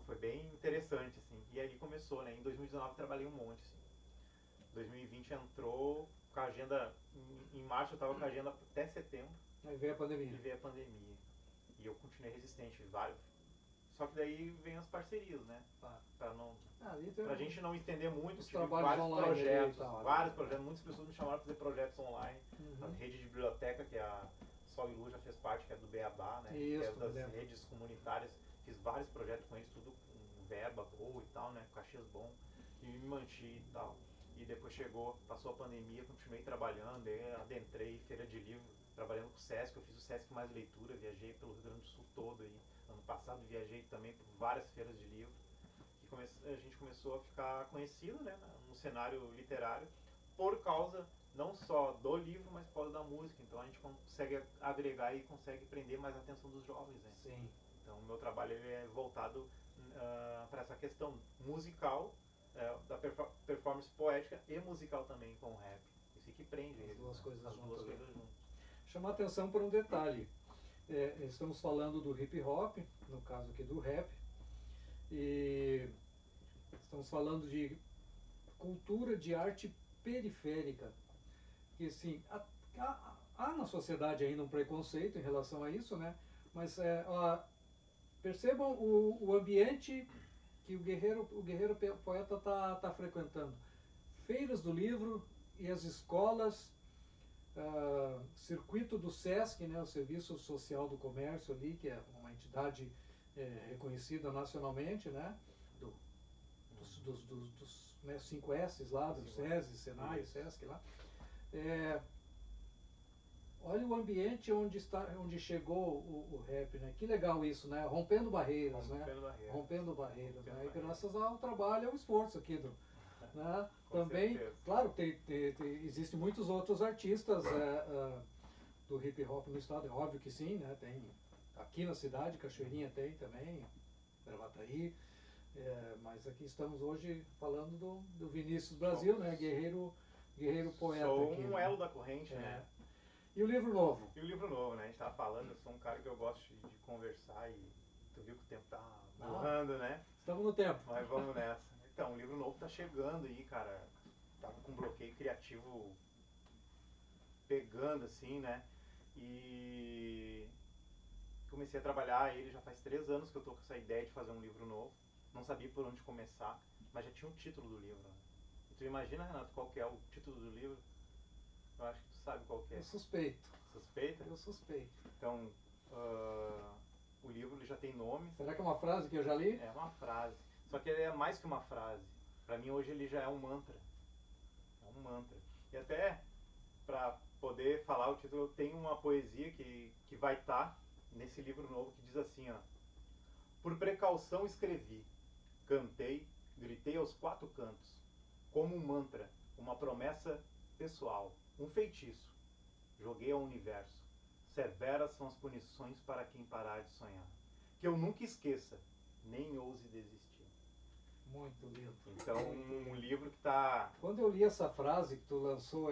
foi bem interessante, assim. E aí começou, né? Em 2019 trabalhei um monte, assim. 2020 entrou com a agenda, em março eu tava com a agenda até setembro.
Aí veio a pandemia.
E veio a pandemia. E eu continuei resistente, vários. Só que daí vem as parcerias, né? Pra gente não estender muito, tive vários projetos, muitas pessoas me chamaram para fazer projetos online. A rede de biblioteca, que a Sol e Lu já fez parte, que é do Beabá, né?
Isso,
que é das redes comunitárias. Fiz vários projetos com eles, tudo com verba boa e tal, né? Caxias bom. E me mantive e tal. E depois passou a pandemia, continuei trabalhando, adentrei feira de livro, trabalhando com o Sesc, eu fiz o Sesc Mais Leitura, viajei pelo Rio Grande do Sul todo aí. Ano passado viajei também por várias feiras de livro. A gente começou a ficar conhecido, né, no cenário literário por causa não só do livro, mas por causa da música. Então a gente consegue agregar e consegue prender mais a atenção dos jovens, né?
Sim.
Então o meu trabalho ele é voltado para essa questão musical, da performance poética e musical também com o rap. Isso que prende
as
eles,
duas
né?
coisas
As
juntas,
duas coisas juntas.
Chamar atenção por um detalhe. Estamos falando do hip hop, no caso aqui do rap, e estamos falando de cultura de arte periférica, que sim, há na sociedade ainda um preconceito em relação a isso, né? Mas percebam o ambiente que o guerreiro poeta está frequentando. Feiras do livro e as escolas, circuito do SESC, né, o Serviço Social do Comércio ali, que é uma entidade reconhecida nacionalmente, né, dos né, 5 S's lá, do SESI, Senai, SESC lá. Olha o ambiente onde chegou o rap, né? Que legal isso, né? Rompendo barreiras, Rompendo barreiras, né? E graças ao trabalho e ao esforço aqui né? Também, certeza. Claro, existem muitos outros artistas do hip hop no estado, é óbvio que sim, né? Tem aqui na cidade, Cachoeirinha tem também, Gravataí, mas aqui estamos hoje falando do Vinícius Brasil, né? Guerreiro poeta.
Sou
aqui,
um elo da corrente, né?
E o livro novo?
E o livro novo, né? A gente tava falando, eu sou um cara que eu gosto de conversar e tu viu que o tempo tá voando, né?
Estamos no tempo.
Mas vamos nessa. Então, o livro novo tá chegando aí, cara. Tava com um bloqueio criativo pegando, assim, né? E comecei a trabalhar ele já faz 3 anos que eu tô com essa ideia de fazer um livro novo. Não sabia por onde começar, mas já tinha um título do livro, né? E tu imagina, Renato, qual que é o título do livro? Eu acho que tu sabe qual que é.
Eu suspeito.
Suspeita?
Eu suspeito.
Então, o livro ele já tem nome.
Será que é uma frase que eu já li?
É uma frase. Só que ele é mais que uma frase. Para mim hoje ele já é um mantra. É um mantra. E até para poder falar o título, eu tenho uma poesia que vai estar nesse livro novo que diz assim, ó. Por precaução escrevi, cantei, gritei aos quatro cantos, como um mantra, uma promessa pessoal, um feitiço. Joguei ao universo. Severas são as punições para quem parar de sonhar. Que eu nunca esqueça, nem ouse desistir.
Muito lindo.
Então,
Muito lindo.
um livro que está...
Quando eu li essa frase, que tu lançou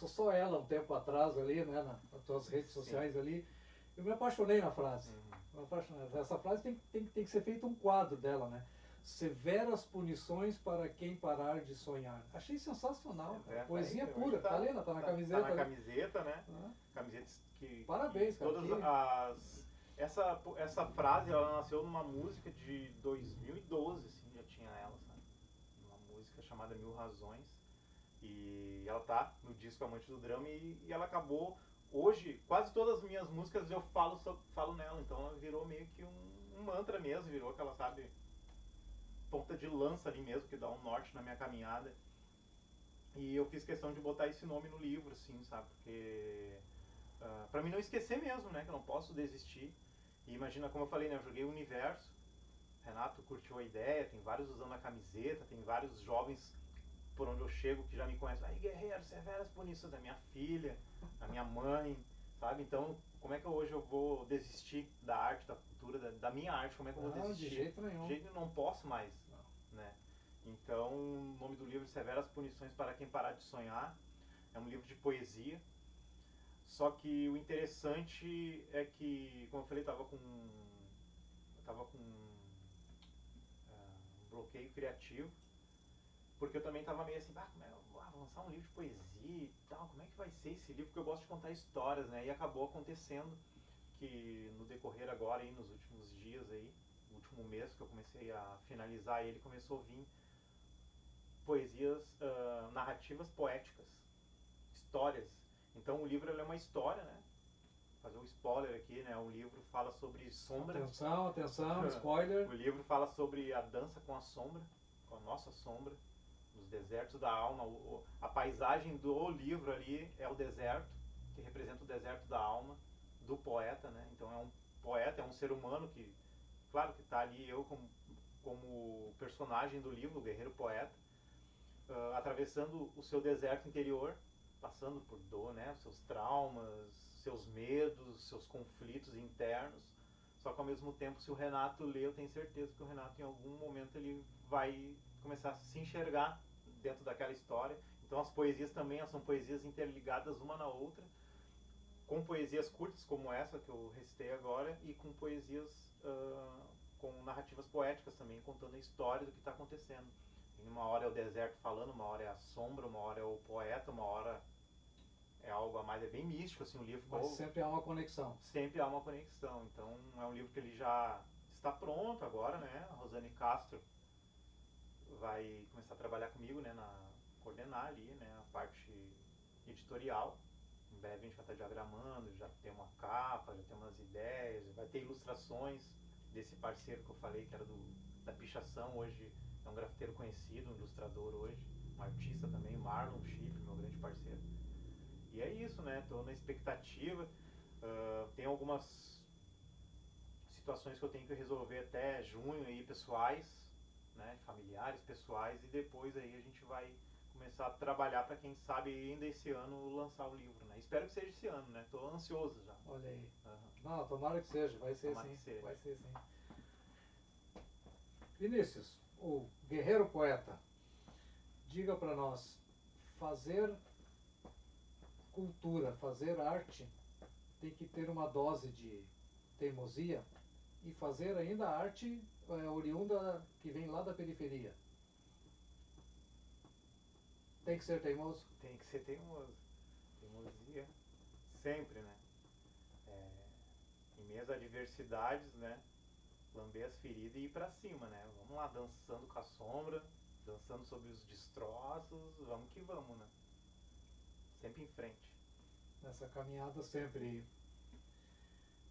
só ela um tempo atrás ali, né, nas tuas redes sociais ali, eu me apaixonei na frase. Me apaixonei. Essa frase tem que ser feito um quadro dela, né? Severas punições para quem parar de sonhar. Achei sensacional, cara. Poesia pura. Tá ali, tá na camiseta.
Tá na camiseta, né? Camiseta que...
Parabéns, cara.
Todas essa frase, ela nasceu numa música de 2012, assim, já tinha ela, sabe? Uma música chamada Mil Razões. E ela tá no disco Amante do Drama e ela acabou... Hoje, quase todas as minhas músicas eu falo nela, então ela virou meio que um mantra mesmo, virou aquela, sabe, ponta de lança ali mesmo, que dá um norte na minha caminhada. E eu fiz questão de botar esse nome no livro, assim, sabe, porque... pra mim não esquecer mesmo, né, que eu não posso desistir. E imagina, como eu falei, né, eu joguei o universo, Renato curtiu a ideia, tem vários usando a camiseta, tem vários jovens por onde eu chego que já me conhecem. Aí, guerreiro, severas punições da minha filha, da minha mãe, sabe? Então, como é que hoje eu vou desistir da arte, da cultura, da minha arte? Como é que eu vou desistir?
De jeito nenhum.
De jeito nenhum, não posso mais, né? Então, o nome do livro, Severas Punições para quem parar de sonhar, é um livro de poesia. Só que o interessante é que, como eu falei, estava com um bloqueio criativo, porque eu também estava meio assim, como é, vou lançar um livro de poesia e tal, como é que vai ser esse livro? Porque eu gosto de contar histórias, né? E acabou acontecendo que no decorrer agora, aí, nos últimos dias, aí, no último mês que eu comecei a finalizar ele, começou a vir poesias, narrativas poéticas, histórias. Então o livro é uma história, né? Vou fazer um spoiler aqui, né? O livro fala sobre sombra.
Atenção, spoiler.
O livro fala sobre a dança com a sombra, com a nossa sombra, nos desertos da alma. A paisagem do livro ali é o deserto, que representa o deserto da alma do poeta, né? Então é um poeta, é um ser humano que, claro que está ali eu como personagem do livro, o guerreiro poeta, atravessando o seu deserto interior, passando por dor, né? Seus traumas, seus medos, seus conflitos internos. Só que ao mesmo tempo, se o Renato lê, eu tenho certeza que o Renato em algum momento ele vai começar a se enxergar dentro daquela história. Então as poesias também são poesias interligadas uma na outra, com poesias curtas como essa que eu recitei agora e com poesias com narrativas poéticas também, contando a história do que está acontecendo. Uma hora é o deserto falando, uma hora é a sombra, uma hora é o poeta, uma hora é algo a mais, é bem místico, assim, o livro ficou...
Mas sempre há uma conexão.
Sempre há uma conexão, então é um livro que ele já está pronto agora, né? A Rosane Castro vai começar a trabalhar comigo, né? Coordenar ali, né? A parte editorial. Em breve a gente vai estar diagramando, já tem uma capa, já tem umas ideias, vai ter ilustrações desse parceiro que eu falei, que era da pichação, hoje é um grafiteiro conhecido, um ilustrador hoje, um artista também, Marlon Chip, meu grande parceiro. E é isso, né? Estou na expectativa. Tem algumas situações que eu tenho que resolver até junho aí, pessoais, né? Familiares, pessoais, e depois aí a gente vai começar a trabalhar para quem sabe ainda esse ano lançar o livro, né? Espero que seja esse ano, né? Tô ansioso já.
Olha aí. Não, tomara que seja, vai ser
Tomara
sim.
que seja.
Vai ser sim. Vinícius, o guerreiro poeta, diga para nós, fazer cultura, fazer arte, tem que ter uma dose de teimosia e fazer ainda arte oriunda que vem lá da periferia. Tem que ser teimoso?
Tem que ser teimoso. Teimosia sempre, né? Em meio às adversidades, né? Lamber as feridas e ir pra cima, né? Vamos lá, dançando com a sombra, dançando sobre os destroços, vamos que vamos, né? Sempre em frente.
Nessa caminhada sempre.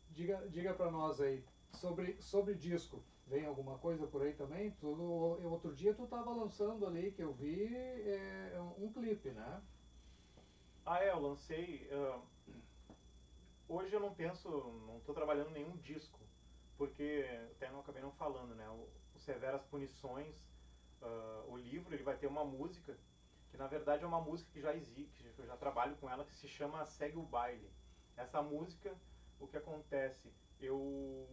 Diga para nós aí, sobre disco, vem alguma coisa por aí também? Outro dia tu estava lançando ali, que eu vi, um clipe, né?
Eu lancei. Hoje eu não penso, não estou trabalhando nenhum disco, porque até não acabei não falando, né? O Severas Punições, o livro, ele vai ter uma música que na verdade é uma música que já existe, que eu já trabalho com ela, que se chama Segue o Baile. Essa música, o que acontece? Eu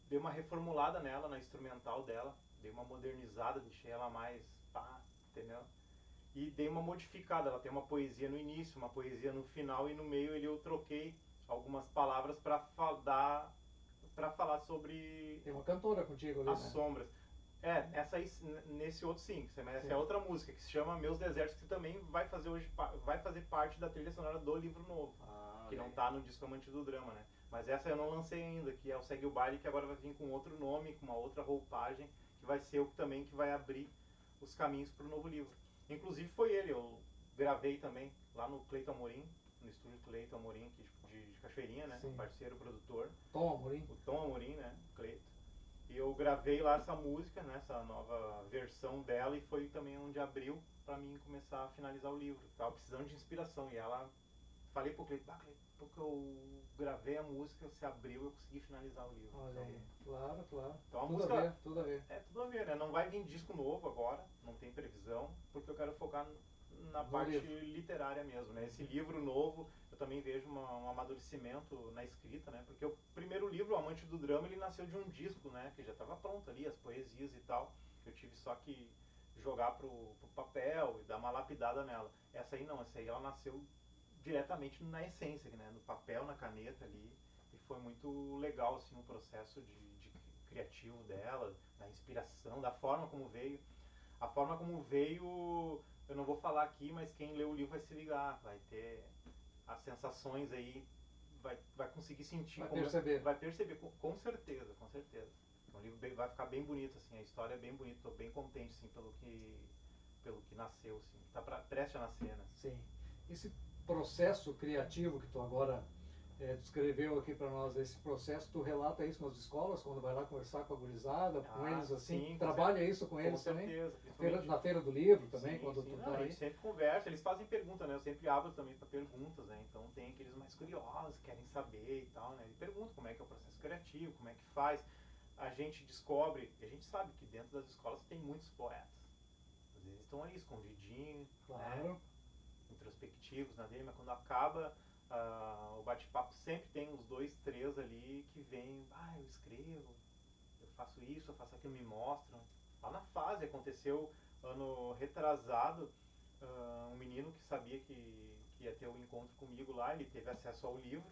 dei uma reformulada nela, na instrumental dela, dei uma modernizada, deixei ela mais pá, entendeu? E dei uma modificada, ela tem uma poesia no início, uma poesia no final e no meio eu troquei algumas palavras dar para falar sobre
Tem uma cantora contigo ali,
as
né?
sombras. Essa aí, nesse outro sim, essa é outra música que se chama Meus Desertos, que também vai fazer parte da trilha sonora do livro novo, que não tá no disco Amante do Drama, né? Mas essa eu não lancei ainda, que é o Segue o Baile, que agora vai vir com outro nome, com uma outra roupagem, que vai ser o que também que vai abrir os caminhos para o novo livro. Inclusive foi ele, eu gravei também lá no Cleiton Amorim, no estúdio Cleiton Amorim, aqui de Cachoeirinha, né?
Sim.
Parceiro produtor.
Tom Amorim.
O Tom Amorim, né? Cleiton. E eu gravei lá essa música, né, essa nova versão dela, e foi também onde abriu para mim começar a finalizar o livro. Tava precisando de inspiração, e ela... Falei pro Cleiton, porque eu gravei a música, se abriu, eu consegui finalizar o livro.
Olha aí, claro.
Então a
Tudo
música...
a ver, tudo a ver.
Tudo a ver, né? Não vai vir disco novo agora, não tem previsão, porque eu quero focar na parte literária mesmo, né? Esse livro novo, eu também vejo um amadurecimento na escrita, né? Porque o primeiro livro, O Amante do Drama, ele nasceu de um disco, né? Que já estava pronto ali, as poesias e tal. Eu tive só que jogar pro papel e dar uma lapidada nela. Essa aí não, essa aí ela nasceu diretamente na essência, né? No papel, na caneta ali. E foi muito legal, assim, o processo de criativo dela, da inspiração, da forma como veio. A forma como veio, eu não vou falar aqui, mas quem lê o livro vai se ligar, vai ter as sensações aí, vai conseguir sentir, vai perceber, com certeza, com certeza. O livro vai ficar bem bonito, assim, a história é bem bonita, estou bem contente, assim, pelo que nasceu, assim, tá prestes a nascer, né?
Sim. Esse processo criativo que tu agora descreveu aqui para nós, esse processo, tu relata isso nas escolas, quando vai lá conversar com a gurizada, com eles assim,
sim,
trabalha isso com eles também?
Principalmente
Na feira do livro também,
sim,
quando
sim,
tu
não,
tá
a
aí?
gente sempre conversa, eles fazem pergunta, né? Eu sempre abro também para perguntas, né? Então tem aqueles mais curiosos, querem saber e tal, né? E perguntam como é que é o processo criativo, como é que faz. A gente descobre, e a gente sabe que dentro das escolas tem muitos poetas. Às vezes estão ali escondidinhos,
claro,
né? Introspectivos na dele, mas quando acaba o bate-papo sempre tem uns dois, três ali que vêm, eu escrevo, eu faço isso, eu faço aquilo, me mostram. Lá na fase aconteceu ano retrasado, um menino que sabia que ia ter o encontro comigo lá, ele teve acesso ao livro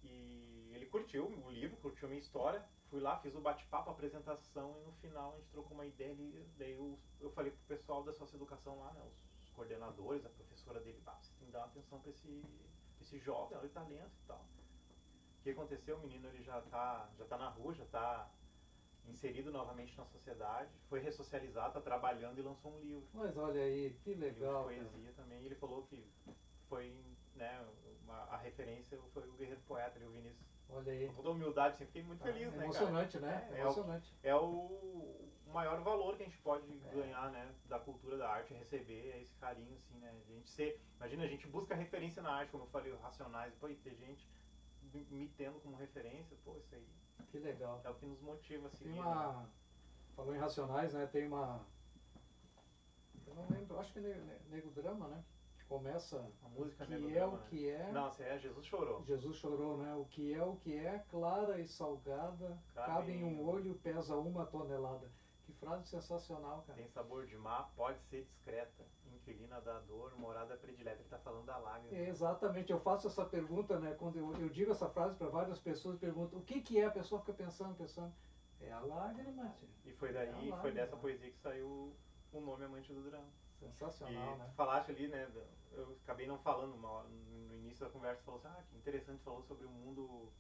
e ele curtiu o livro, curtiu a minha história. Fui lá, fiz o bate-papo, a apresentação e no final a gente trocou uma ideia e daí eu falei pro pessoal da socioeducação lá, né, os coordenadores, a professora dele, você tem que dar uma atenção para esse jovem, olha o talento e tal. O que aconteceu? O menino ele já tá na rua, já tá inserido novamente na sociedade, foi ressocializado, está trabalhando e lançou um livro.
Mas olha aí, que legal,
um livro de poesia também. Ele falou que foi, né, a referência foi o Guerreiro Poeta, ali, o Vinícius.
Olha aí.
Com toda a humildade, assim, fiquei muito feliz, né, cara?
Emocionante, né? Emocionante.
É o maior valor que a gente pode ganhar, né, da cultura da arte, receber esse carinho, assim, né? A gente imagina, a gente busca referência na arte, como eu falei, Racionais, e ter gente me tendo como referência, isso aí.
Que legal.
É o que nos motiva a seguir.
Tem uma... Falou em Racionais, né? Tem uma... Eu não lembro, acho que é Nego Drama, né? Que começa...
A música
Nego Drama, o que é...
Não, essa é Jesus Chorou.
Jesus Chorou, né? O que é, clara e salgada, cabe em um olho, pesa 1 tonelada. Que frase sensacional, cara.
Tem sabor de mar, pode ser discreta, inquilina da dor, morada predileta. Ele tá falando da lágrima.
Exatamente, eu faço essa pergunta, né? Quando eu digo essa frase para várias pessoas, pergunto o que é, a pessoa fica pensando. É a lágrima, tia.
E foi daí, foi dessa poesia que saiu o nome Amante do Drama.
Sensacional, né?
Tu falaste ali, né? Eu acabei não falando no início da conversa, falou assim, que interessante, falou sobre o mundo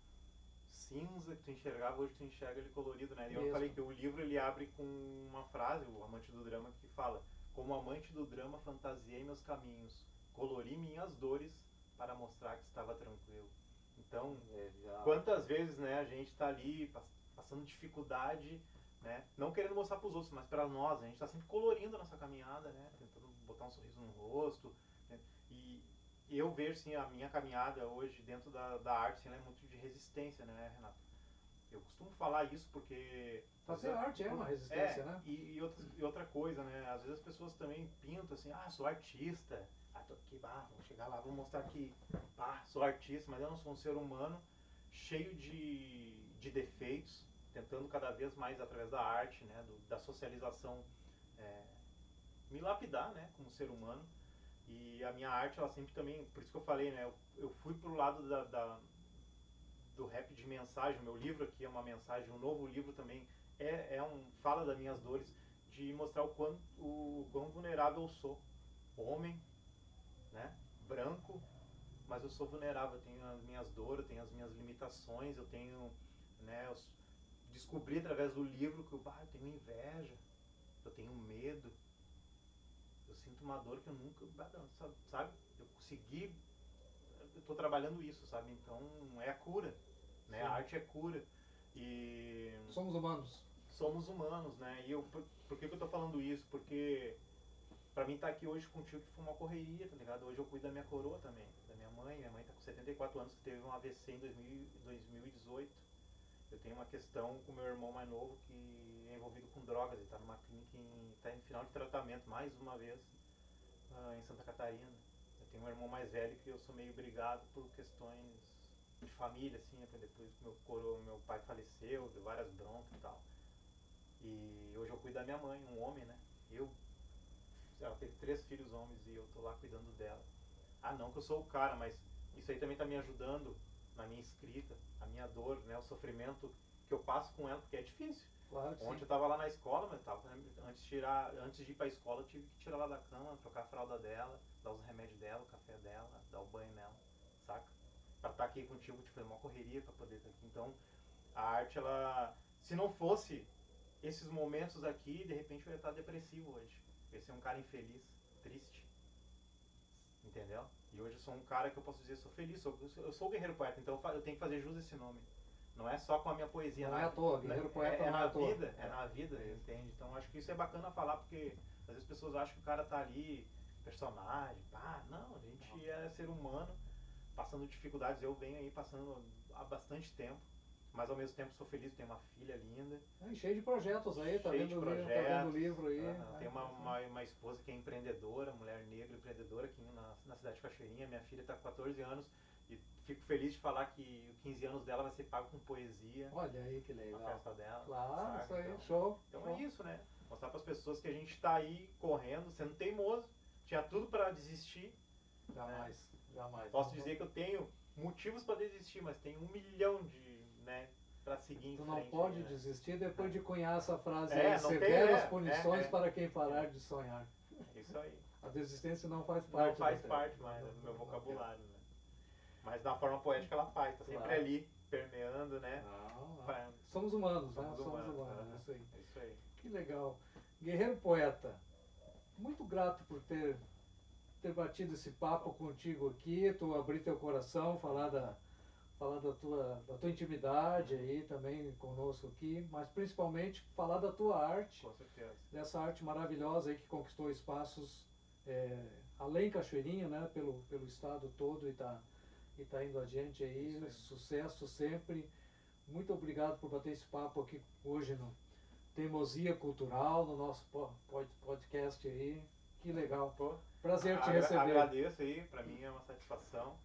cinza que tu enxergava, hoje tu enxerga ele colorido, né? E eu falei que o livro ele abre com uma frase, o Amante do Drama, que fala: como amante do drama fantasiei meus caminhos, colori minhas dores para mostrar que estava tranquilo. Então, quantas vezes, né, a gente está ali passando dificuldade, né, não querendo mostrar para os outros, mas para nós, a gente está sempre colorindo a nossa caminhada, né, tentando botar um sorriso no rosto, né, e eu vejo, sim, a minha caminhada hoje dentro da arte, sim, ela é muito de resistência, né, Renato? Eu costumo falar isso porque...
Fazer arte é uma resistência, né?
E outra coisa, né? Às vezes as pessoas também pintam assim, sou artista, tô aqui, vou chegar lá, vou mostrar que, sou artista, mas eu não sou um ser humano cheio de defeitos, tentando cada vez mais através da arte, né? Da socialização, me lapidar, né? Como ser humano. E a minha arte, ela sempre também, por isso que eu falei, né? Eu fui pro lado do rap de mensagem. O meu livro aqui é uma mensagem, um novo livro também fala das minhas dores, de mostrar o quão vulnerável eu sou. Homem, né? Branco, mas eu sou vulnerável. Eu tenho as minhas dores, eu tenho as minhas limitações, eu tenho, né? Eu descobri através do livro que eu tenho inveja, eu tenho medo, eu sinto uma dor que eu nunca, sabe? Eu consegui, eu tô trabalhando isso, sabe? Então é a cura, né? A arte é cura. E
somos humanos.
Somos humanos, né? E por que eu tô falando isso? Porque pra mim estar aqui hoje contigo que foi uma correria, tá ligado? Hoje eu cuido da minha coroa também, da minha mãe. Minha mãe tá com 74 anos, que teve um AVC em 2018. Eu tenho uma questão com meu irmão mais novo que é envolvido com drogas. Ele tá numa clínica, tá em final de tratamento mais uma vez, em Santa Catarina. Eu tenho um irmão mais velho que eu sou meio brigado por questões de família, assim, até depois que meu pai faleceu, deu várias broncas e tal. E hoje eu cuido da minha mãe, um homem, né? Ela teve 3 filhos homens e eu tô lá cuidando dela. Não que eu sou o cara, mas isso aí também tá me ajudando na minha escrita, a minha dor, né? O sofrimento que eu passo com ela, porque é difícil.
Claro que
Ontem
sim.
eu tava lá na escola, mas antes de ir pra escola eu tive que tirar ela da cama, trocar a fralda dela, dar os remédios dela, o café dela, dar o banho nela, saca? Pra estar aqui contigo, te fazer uma correria pra poder estar aqui. Então, a arte, ela, se não fosse esses momentos aqui, de repente eu ia estar depressivo hoje. Eu ia ser um cara infeliz, triste, entendeu? E hoje eu sou um cara que eu posso dizer, sou feliz, eu sou o guerreiro poeta, então eu tenho que fazer jus a esse nome. Não é só com a minha poesia.
Não é à toa, guerreiro poeta
é
não é
na
à toa.
vida, é na vida, entende? Então acho que isso é bacana falar, porque às vezes as pessoas acham que o cara tá ali, personagem, não, a gente é ser humano, passando dificuldades. Eu venho aí passando há bastante tempo, mas ao mesmo tempo sou feliz, tenho uma filha linda.
Cheio de projetos aí, tá vendo o livro aí.
Tenho uma esposa que é empreendedora, mulher negra empreendedora aqui na cidade de Cachoeirinha. Minha filha está com 14 anos e fico feliz de falar que os 15 anos dela vai ser pago com poesia.
Olha aí que legal.
A festa dela.
Claro,
sabe?
Isso aí,
então,
show.
Então
show.
é isso, né? Mostrar para as pessoas que a gente está aí correndo, sendo teimoso, tinha tudo para desistir.
Jamais,
né?
jamais.
Posso dizer que eu tenho motivos para desistir, mas tenho 1 milhão para seguir em
Tu
frente.
não pode
né?
desistir depois de cunhar essa frase
É,
aí,
não tem,
severas punições para quem parar
É.
de sonhar.
Isso aí.
A desistência não faz parte.
Não faz parte mais do meu vocabulário, né? Mas da forma poética ela faz, tá sempre ali, permeando, né?
Não. Somos humanos, né? Somos humanos,
Isso aí.
É
isso aí.
Que legal. Guerreiro poeta, muito grato por ter batido esse papo contigo aqui, tu abrir teu coração, falar da tua intimidade aí também conosco aqui, mas principalmente falar da tua arte.
Com certeza.
Dessa arte maravilhosa aí que conquistou espaços além Cachoeirinha, né, pelo estado todo e tá indo adiante aí. Sucesso sempre. Muito obrigado por bater esse papo aqui hoje no Teimosia Cultural, no nosso podcast aí. Que legal.
Pô,
Prazer te receber.
Agradeço aí, pra mim é uma satisfação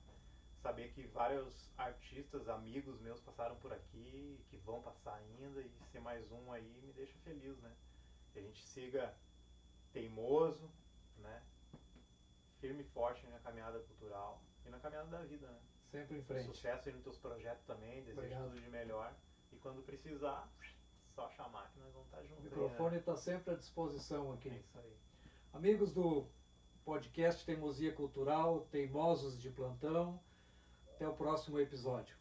saber que vários artistas, amigos meus passaram por aqui, que vão passar ainda, e ser mais um aí me deixa feliz, né? Que a gente siga teimoso, né? Firme e forte na caminhada cultural e na caminhada da vida, né?
Sempre em frente.
Sucesso aí nos teus projetos também, desejo tudo de melhor. E quando precisar, só chamar que nós vamos estar juntos.
O microfone está
né?
sempre à disposição aqui.
É isso aí.
Amigos do podcast Teimosia Cultural, teimosos de plantão, até o próximo episódio.